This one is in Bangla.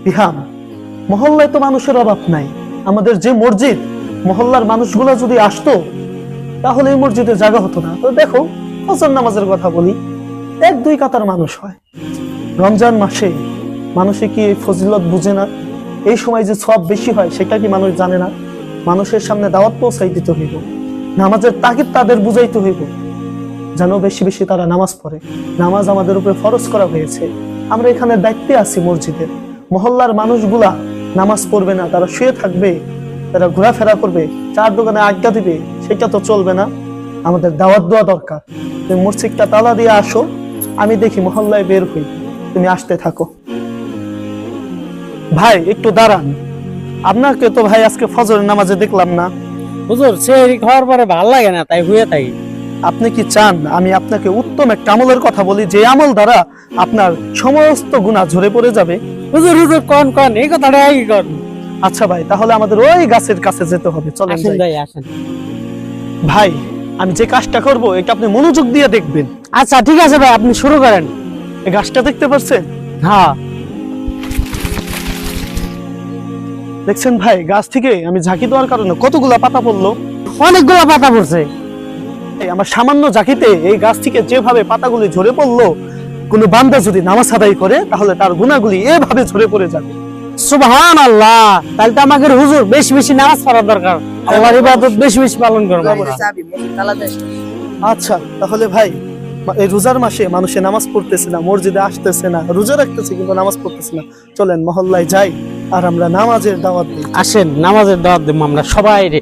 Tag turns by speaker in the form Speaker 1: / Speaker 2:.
Speaker 1: বিহাম, মহল্লায় তো মানুষের অভাব নাই। আমাদের যে মসজিদ, মহল্লার মানুষগুলা যদি আসতো তাহলে এই মসজিদে জায়গা হতো না। তো দেখো, ফজর নামাজের কথা বলি, 1-2 কাতার মানুষ হয়। রমজান মাসে মানুষে কি এই ফজিলত বুঝে না? এই সময় যে সব বেশি হয় সেটা কি মানুষ জানে না? মানুষের সামনে দাওয়াত পৌঁছাই দিতে হইব, নামাজের তাগিদ তাদের বুঝাইতে হইব, যেন বেশি বেশি তারা নামাজ পড়ে। নামাজ আমাদের উপরে ফরজ করা হয়েছে। আমরা এখানে দায়িত্বে আছি মসজিদের। মহল্লার মানুষগুলা নামাজ পড়বে না, তারা শুয়ে থাকবে, তারা ঘোরাফেরা করবে, চার দোকানে আড্ডা দিবে, সেটা তো চলবে না। আমাদের দাওয়াত দেওয়া দরকার। তুমি মসজিদটা তালা দিয়ে আসো, আমি দেখি মহল্লায় বের হই, তুমি আসতে থাকো। ভাই একটু দাঁড়ান, আপনাকে তো ভাই আজকে ফজরের নামাজে দেখলাম না।
Speaker 2: হুজুর সেহরি খাওয়ার পরে ভাল লাগে না, তাই হয়ে থাকি।
Speaker 1: আপনি কি চান আমি আপনাকে উত্তম একটা আমলের কথা বলি, যে আমল দ্বারা আপনার সমস্ত গুনাহ ঝরে পড়ে যাবে?
Speaker 2: হুজুর হুজুর কোন কোন এই কথাটা আগে কোন।
Speaker 1: আচ্ছা ভাই, তাহলে আমাদের ওই গাছের কাছে যেতে হবে, চলেন
Speaker 2: আসেন
Speaker 1: যাই।
Speaker 2: ভাই আসেন।
Speaker 1: ভাই আমি যে কাজটা করব এটা আপনি মনোযোগ দিয়ে দেখবেন।
Speaker 2: আচ্ছা ঠিক আছে ভাই, আপনি শুরু করেন।
Speaker 1: এই গাছটা দেখতে পাচ্ছেন?
Speaker 2: হ্যাঁ
Speaker 1: দেখছেন ভাই, গাছ থেকে আমি ঝাঁকি দেওয়ার কারণে কতগুলা পাতা পড়লো।
Speaker 2: অনেকগুলো পাতা পড়ছে।
Speaker 1: এই আমার সামান্য ঝাঁকিতে এই গাছ থেকে যেভাবে পাতাগুলি ঝরে পড়লো, কোনো বান্দা যদি নামাজ আদায় করে তাহলে তার গুনাহগুলি এভাবে ঝরে পড়ে যাবে।
Speaker 2: সুবহানাল্লাহ, তাহলে তো আমাদের হুজুর বেশি বেশি নামাজ পড়া দরকার, আল্লাহর ইবাদত বেশি বেশি পালন করব আমরা।
Speaker 1: আচ্ছা তাহলে ভাই, এই রোজার মাসে মানুষে নামাজ পড়তেছে না, মসজিদে আসতেছে না, রোজা রাখতেছে কিন্তু নামাজ পড়তেছে না। চলেন মহল্লায় যাই আর আমরা নামাজের দাওয়াত দিই।
Speaker 2: আসেন নামাজের দাওয়াত দেব আমরা সবাই রে।